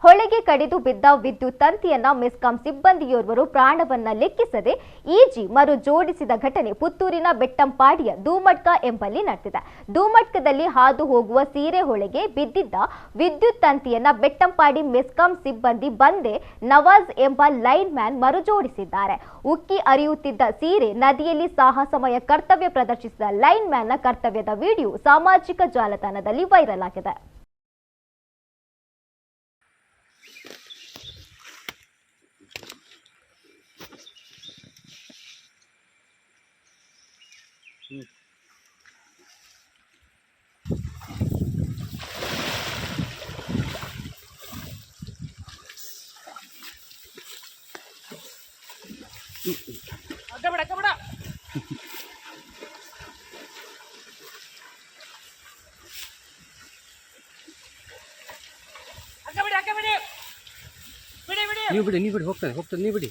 ಹೊಳೆಗೆ ಕಡಿದು ಬಿದ್ದ ವಿದ್ಯುತ್ ತಂತಿಯನ್ನ ಮೆಸ್ಕಾಂ ಸಿಬ್ಬಂದಿಯೋರ್ವರು ಪ್ರಾಣವನ್ನ ಲೆಕ್ಕಿಸದೆ ಈಜಿ ಮರು ಜೋಡಿಸಿದ ಘಟನೆ ಪುತ್ತೂರಿನ ಬೆಟ್ಟಂಪಾಡಿಯ ದೂಮಟ್ಕ ಎಂಬಲ್ಲಿ ನಡೆದಿದೆ. ದೂಮಟ್ಕದಲ್ಲಿ ಹಾದು ಹೋಗುವ ಸೀರೆ ಹೊಳೆಗೆ ಬಿದ್ದಿದ್ದ ವಿದ್ಯುತ್ ತಂತಿಯನ್ನ ಬೆಟ್ಟಂಪಾಡಿ ಮೆಸ್ಕಾಂ ಸಿಬ್ಬಂದಿ ಬಂದೆ ನವಾಜ್ ಎಂಬ ಲೈನ್ ಮ್ಯಾನ್ ಮರು ಜೋಡಿಸಿದ್ದಾರೆ. ಉಕ್ಕಿ ಅರಿಯುತ್ತಿದ್ದ ಸೀರೆ ನದಿಯಲ್ಲಿ ಸಾಹಸಮಯ ಕರ್ತವ್ಯ ಪ್ರದರ್ಶಿಸಿದ ಲೈನ್ ಮ್ಯಾನ್ನ ಕರ್ತವ್ಯದ ವಿಡಿಯೋ ಸಾಮಾಜಿಕ ಜಾಲತಾಣದಲ್ಲಿ ವೈರಲ್ ಆಗಿದೆ. ನೀವು ಬಿಡಿ ಹೋಗ್ತಾನೆ ನೀವು ಬಿಡಿ.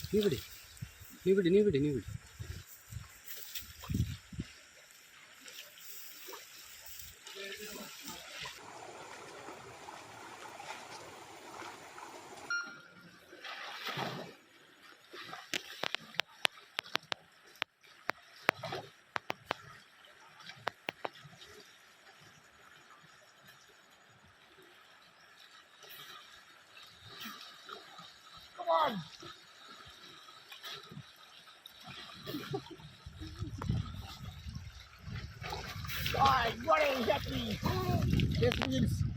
God, what is happening? This means